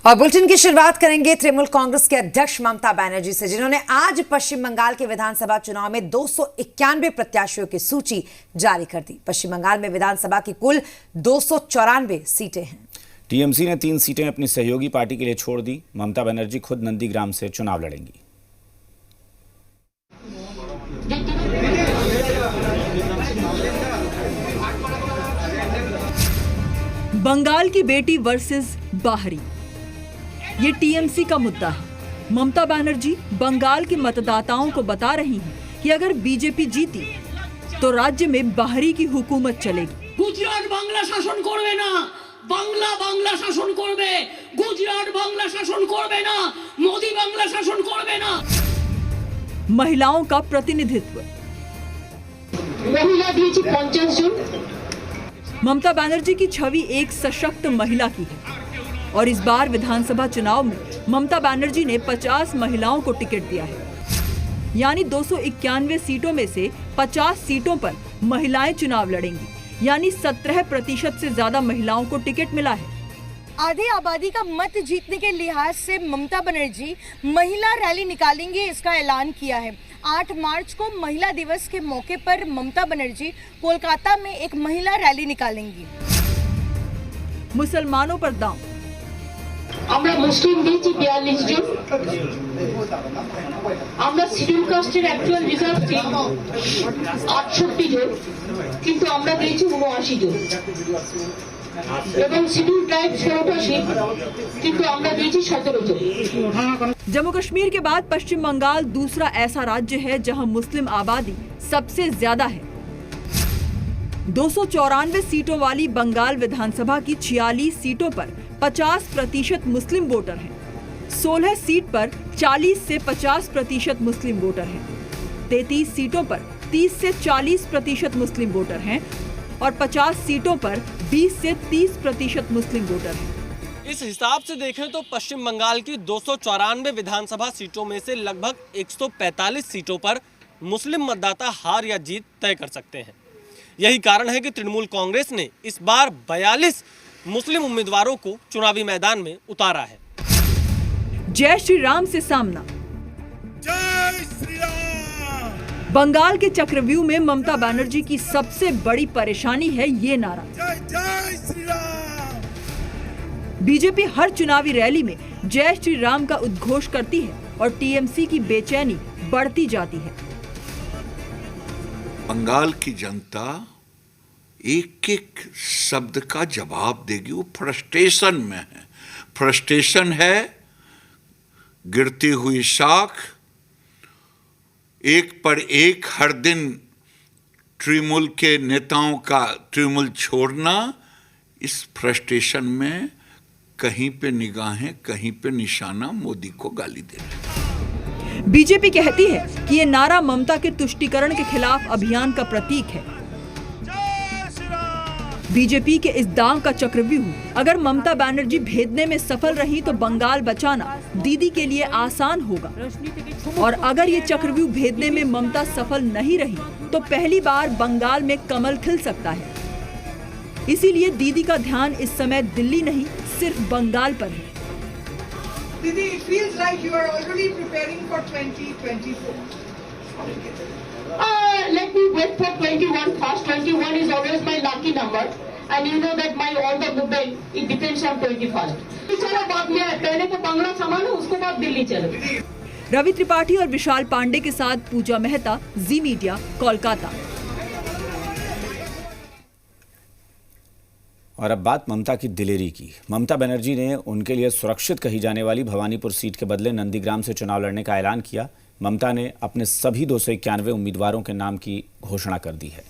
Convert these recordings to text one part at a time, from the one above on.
और बुलेटिन की शुरुआत करेंगे तृणमूल कांग्रेस के अध्यक्ष ममता बनर्जी से, जिन्होंने आज पश्चिम बंगाल के विधानसभा चुनाव में 291 प्रत्याशियों की सूची जारी कर दी। पश्चिम बंगाल में विधानसभा की कुल 294 सीटें हैं। टीएमसी ने 3 सीटें अपनी सहयोगी पार्टी के लिए छोड़ दी। ममता बनर्जी खुद नंदीग्राम से चुनाव लड़ेंगी। बंगाल की बेटी वर्सेस बाहरी, ये टीएमसी का मुद्दा है। ममता बनर्जी बंगाल के मतदाताओं को बता रही हैं कि अगर बीजेपी जीती तो राज्य में बाहरी की हुकूमत चलेगी। गुजरात बांग्ला शासन करबे ना, बांग्ला शासन करबे, गुजरात बांग्ला शासन करबे ना, मोदी बांग्ला शासन करबे ना। महिलाओं का प्रतिनिधित्व, महिला दिएছি 50 জন। ममता बनर्जी की छवि एक सशक्त महिला की है और इस बार विधानसभा चुनाव में ममता बनर्जी ने 50 महिलाओं को टिकट दिया है। यानी 291 सीटों में से 50 सीटों पर महिलाएं चुनाव लड़ेंगी, यानी 17% से ज्यादा महिलाओं को टिकट मिला है। आधी आबादी का मत जीतने के लिहाज से ममता बनर्जी महिला रैली निकालेंगे, इसका ऐलान किया है। 8 मार्च को महिला दिवस के मौके पर ममता बनर्जी कोलकाता में एक महिला रैली निकालेंगी। मुसलमानों पर दांव, আমরা মুসলিম দিয়েছি 42 জন, আমরা শিডিউল কাস্টের অ্যাকচুয়াল রিজার্ভ সিট 68 জন, কিন্তু আমরা দিয়েছি 79 জন, এবং শিডিউল ট্রাইব 16টা সিট, কিন্তু আমরা দিয়েছি 17 জন। जम्मू कश्मीर के बाद पश्चिम बंगाल दूसरा ऐसा राज्य है जहां मुस्लिम आबादी सबसे ज्यादा है। 294 सीटों वाली बंगाल विधानसभा की 46 सीटों पर 50% मुस्लिम वोटर हैं। 16 सीट पर 40 से 50% मुस्लिम वोटर हैं। 33 सीटों पर 30 से 40% मुस्लिम वोटर हैं और 50 सीटों पर 20 से 30% मुस्लिम वोटर हैं। इस हिसाब से देखें तो पश्चिम बंगाल की 294 विधानसभा सीटों में से लगभग 145 सीटों पर मुस्लिम मतदाता हार या जीत तय कर सकते हैं। यही कारण है कि तृणमूल कांग्रेस ने इस बार 42 मुस्लिम उम्मीदवारों को चुनावी मैदान में उतारा है। जय श्री राम से सामना, जय श्री राम। बंगाल के चक्रव्यूह में ममता बनर्जी की सबसे बड़ी परेशानी है ये नारा। जय श्री राम। बीजेपी हर चुनावी रैली में जय श्री राम का उद्घोष करती है और टीएमसी की बेचैनी बढ़ती जाती है। बंगाल की जनता एक एक शब्द का जवाब देगी। वो फ्रस्ट्रेशन में है। फ्रस्ट्रेशन है गिरती हुई शाख, एक पर एक हर दिन तृणमूल के नेताओं का तृणमूल छोड़ना। इस फ्रस्ट्रेशन में कहीं पे निगाहें, कहीं पे निशाना मोदी को गाली देना। बीजेपी कहती है कि ये नारा ममता के तुष्टीकरण के खिलाफ अभियान का प्रतीक है। बीजेपी के इस दांव का चक्रव्यूह अगर ममता बनर्जी भेदने में सफल रही तो बंगाल बचाना दीदी के लिए आसान होगा, और अगर ये चक्रव्यूह भेदने में ममता सफल नहीं रही तो पहली बार बंगाल में कमल खिल सकता है। इसीलिए दीदी का ध्यान इस समय दिल्ली नहीं, सिर्फ बंगाल पर है। Didi, it feels like you are already preparing for 2024. Let me wait for 21 first. 21 is always my lucky number, and you know that my all the movement it depends on 21st. चलो बाद में पहले तो बांग्ला संभालो, उसके बाद दिल्ली चलो। रवि त्रिपाठी और विशाल पांडे के साथ पूजा मेहता, जी मीडिया, कोलकाता। और अब बात ममता की दिलेरी की। ममता बनर्जी ने उनके लिए सुरक्षित कही जाने वाली भवानीपुर सीट के बदले नंदीग्राम से चुनाव लड़ने का ऐलान किया। ममता ने अपने सभी 291 उम्मीदवारों के नाम की घोषणा कर दी है।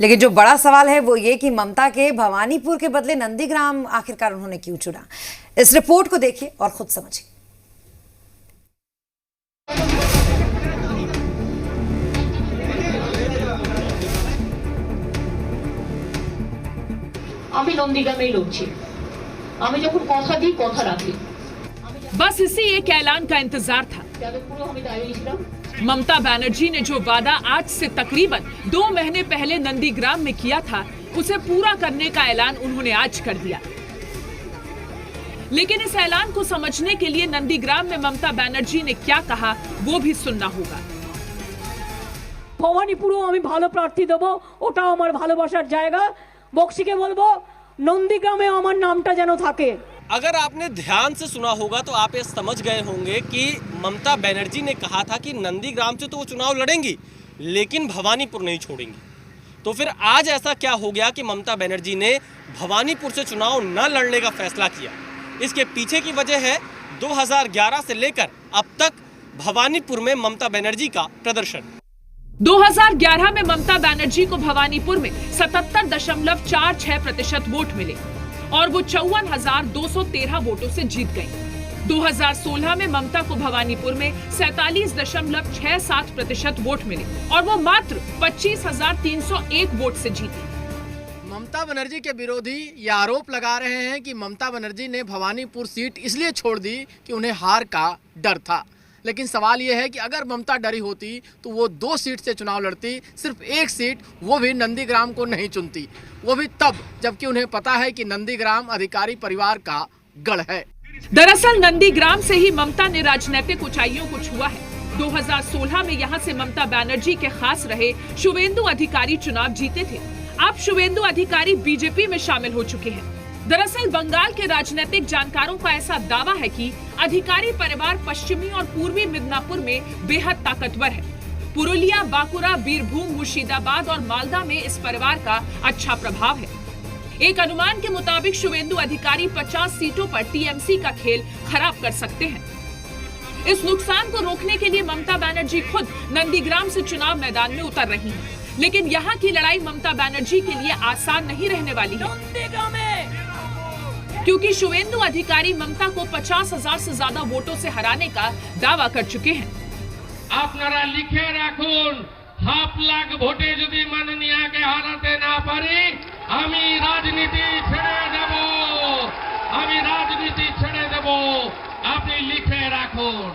लेकिन जो बड़ा सवाल है वो ये कि ममता के भवानीपुर के बदले नंदीग्राम आखिरकार उन्होंने क्यों चुना। इस रिपोर्ट को देखिए और खुद समझिए। আমি নন্দীগ্রামেই লড়ছি। আমি যখন কথা দিই কথা রাখি। बस इसी एक ऐलान का इंतजार था। ममता बनर्जी ने जो वादा आज से तकरीबन 2 महीने पहले नंदीग्राम में किया था, उसे पूरा करने का ऐलान उन्होंने आज कर दिया। लेकिन इस ऐलान को समझने के लिए नंदीग्राम में ममता बनर्जी ने क्या कहा वो भी सुनना होगा। ভবানীপুরও আমি ভালো প্রার্থী দেব, ওটাও আমার ভালোবাসার জায়গা। বক্সিকে বলবো নন্দীগ্রামে আমার নামটা যেন থাকে। अगर आपने ध्यान से सुना होगा तो आप ये समझ गए होंगे कि ममता बनर्जी ने कहा था कि नंदीग्राम से तो वो चुनाव लड़ेंगी लेकिन भवानीपुर नहीं छोड़ेंगी। तो फिर आज ऐसा क्या हो गया कि ममता बनर्जी ने भवानीपुर से चुनाव न लड़ने का फैसला किया? इसके पीछे की वजह है 2011 से लेकर अब तक भवानीपुर में ममता बनर्जी का प्रदर्शन। 2011 में ममता बनर्जी को भवानीपुर में 77.46% वोट मिले और वो 54,213 वोटों से जीत गई। 2016 में ममता को भवानीपुर में 47.67% वोट मिले और वो मात्र 25,301 वोट से जीती। ममता बनर्जी के विरोधी ये आरोप लगा रहे हैं कि ममता बनर्जी ने भवानीपुर सीट इसलिए छोड़ दी कि उन्हें हार का डर था। लेकिन सवाल यह है कि अगर ममता डरी होती तो वो 2 सीट से चुनाव लड़ती, सिर्फ 1 सीट वो भी नंदीग्राम को नहीं चुनती, वो भी तब जबकि उन्हें पता है कि नंदीग्राम अधिकारी परिवार का गढ़ है। दरअसल नंदीग्राम से ही ममता ने राजनीतिक ऊंचाइयों को छुआ है। 2016 में यहां से ममता बनर्जी के खास रहे शुवेंदु अधिकारी चुनाव जीते थे। अब शुवेंदु अधिकारी बीजेपी में शामिल हो चुके हैं। दरअसल बंगाल के राजनीतिक जानकारों का ऐसा दावा है कि अधिकारी परिवार पश्चिमी और पूर्वी मिदनापुर में बेहद ताकतवर है। पुरुलिया, बांकुरा, बीरभूम, मुर्शिदाबाद और मालदा में इस परिवार का अच्छा प्रभाव है। एक अनुमान के मुताबिक शुवेंदु अधिकारी 50 सीटों पर टीएमसी का खेल खराब कर सकते हैं। इस नुकसान को रोकने के लिए ममता बनर्जी खुद नंदीग्राम से चुनाव मैदान में उतर रही हैं। लेकिन यहाँ की लड़ाई ममता बनर्जी के लिए आसान नहीं रहने वाली है, क्योंकि शुवेंदु अधिकारी ममता को 50,000 से ज्यादा वोटों से हराने का दावा कर चुके हैं। আপনারা লিখে রাখুন, 1.5 লাখ ভোটে যদি মাননীয়াকে হারাতে না পারি আমি রাজনীতি ছেড়ে দেব, আমি রাজনীতি ছেড়ে দেব, আপনি লিখে রাখুন।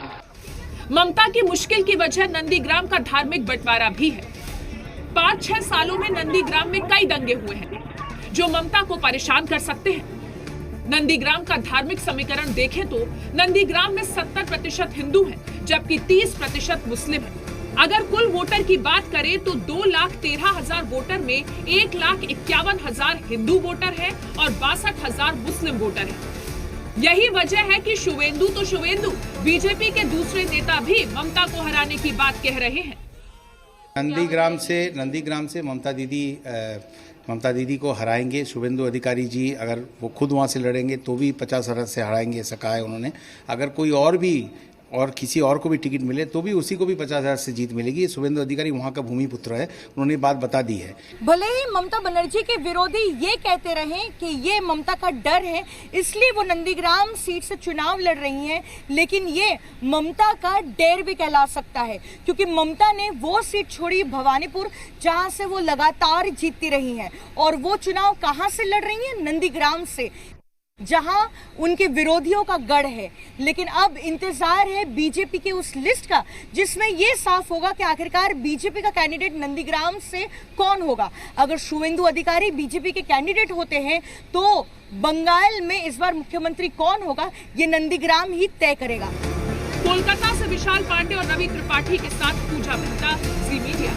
ममता की मुश्किल की वजह नंदीग्राम का धार्मिक बंटवारा भी है। 5-6 सालों में नंदीग्राम में कई दंगे हुए हैं जो ममता को परेशान कर सकते हैं। नंदीग्राम का धार्मिक समीकरण देखें तो नंदीग्राम में 70% हिंदू हैं, जबकि 30% मुस्लिम हैं। अगर कुल वोटर की बात करें तो 2,13,000 वोटर में 1,51,000 हिंदू वोटर हैं और 62,000 मुस्लिम वोटर हैं। यही वजह है कि शुवेंदु तो शुवेंदु, बीजेपी के दूसरे नेता भी ममता को हराने की बात कह रहे हैं। नंदीग्राम से ममता दीदी को हराएंगे। शुवेंदु अधिकारी जी अगर वो खुद वहाँ से लड़ेंगे तो भी 50,000 से हराएंगे, ऐसा कहा है उन्होंने। अगर कोई और किसी और को भी टिकट मिले तो भी उसी को भी 50,000 से जीत मिलेगी। शुवेंदु अधिकारी वहाँ का भूमिपुत्र है, उन्होंने बात बता दी है। भले ही ममता बनर्जी के विरोधी ये कहते रहे कि ये ममता का डर है इसलिए वो नंदीग्राम सीट से चुनाव लड़ रही हैं, लेकिन ये ममता का डेर भी कहला सकता है, क्योंकि ममता ने वो सीट छोड़ी भवानीपुर जहां से वो लगातार जीतती रही हैं, और वो चुनाव कहां से लड़ रही हैं? नंदीग्राम से, जहां उनके विरोधियों का गढ़ है। लेकिन अब इंतजार है बीजेपी की उस लिस्ट का जिसमें यह साफ होगा कि आखिरकार बीजेपी का कैंडिडेट नंदीग्राम से कौन होगा। अगर शुवेंदु अधिकारी बीजेपी के कैंडिडेट होते हैं तो बंगाल में इस बार मुख्यमंत्री कौन होगा ये नंदीग्राम ही तय करेगा। कोलकाता से विशाल पांडे और रवि त्रिपाठी के साथ पूजा मेहता, जी मीडिया।